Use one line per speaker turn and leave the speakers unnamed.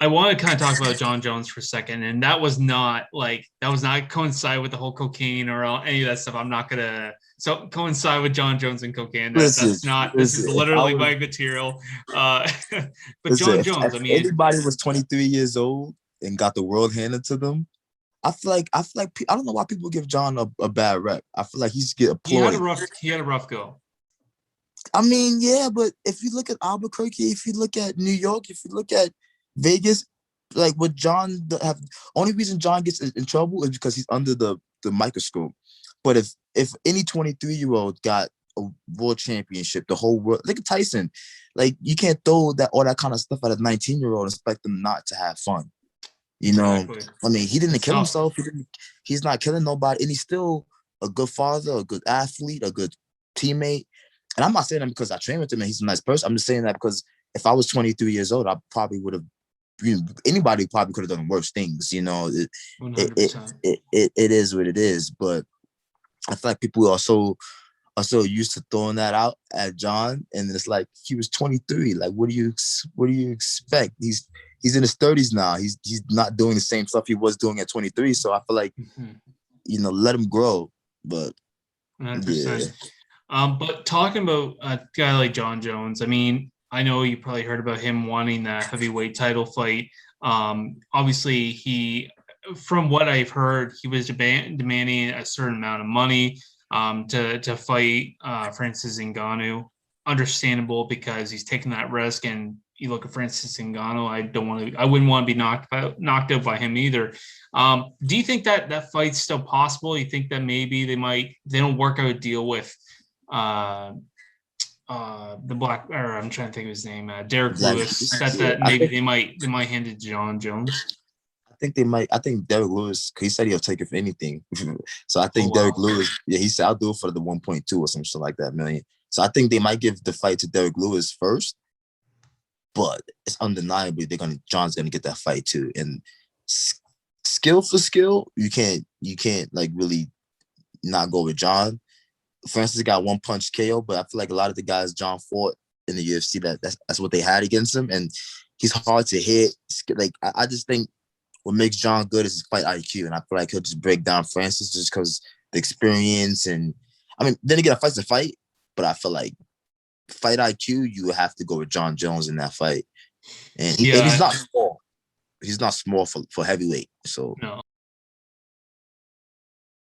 I want to kind of talk about Jon Jones for a second, and that was not coincide with the whole cocaine or any of that stuff. I'm not gonna coincide with Jon Jones and cocaine. That's not. This is literally my material. But Jon Jones, I mean,
if anybody was 23 years old and got the world handed to them, I feel like I don't know why people give Jon a bad rep. I feel like he's get applauded.
He had a rough go.
I mean, yeah, but if you look at Albuquerque, if you look at New York, if you look at Vegas, like what Jon have, only reason Jon gets in trouble is because he's under the microscope. But if any 23-year-old got a world championship, the whole world, look at Tyson, like you can't throw all that kind of stuff at a 19-year-old and expect them not to have fun. You know, exactly. I mean, he didn't kill himself. He's not killing nobody, and he's still a good father, a good athlete, a good teammate. And I'm not saying that because I train with him and he's a nice person. I'm just saying that because if I was 23 years old, I probably would have, anybody probably could have done worse things. You know, it is what it is. But I feel like people are so used to throwing that out at Jon, and it's like he was 23. Like, what do you expect? He's in his 30s now. He's not doing the same stuff he was doing at 23. So I feel like, let him grow. But
100%. Yeah. But talking about a guy like Jon Jones, I mean, I know you probably heard about him wanting that heavyweight title fight. Obviously, from what I've heard, he was demanding a certain amount of money to fight Francis Ngannou. Understandable because he's taking that risk. And you look at Francis Ngannou, I wouldn't want to be knocked out by him either. Do you think that fight's still possible? You think that maybe they don't work out a deal with the black, or I'm trying to think of his name, Derek Lewis, that maybe they might hand it to Jon Jones?
I think they might. I think Derek Lewis, he said he'll take it for anything. So I think Derek Lewis, he said I'll do it for the 1.2 or some shit like that million. So I think they might give the fight to Derek Lewis first, but it's undeniably Jon's gonna get that fight too. And skill for skill, you can't like really not go with Jon. Francis got one punch KO, but I feel like a lot of the guys Jon fought in the UFC, that's what they had against him, and he's hard to hit. Like I just think what makes Jon good is his fight IQ, and I feel like he'll just break down Francis just because the experience. And I mean, then again, a fight's a fight, but I feel like fight IQ, you have to go with Jon Jones in that fight, and he's not small. He's not small for heavyweight. So
no,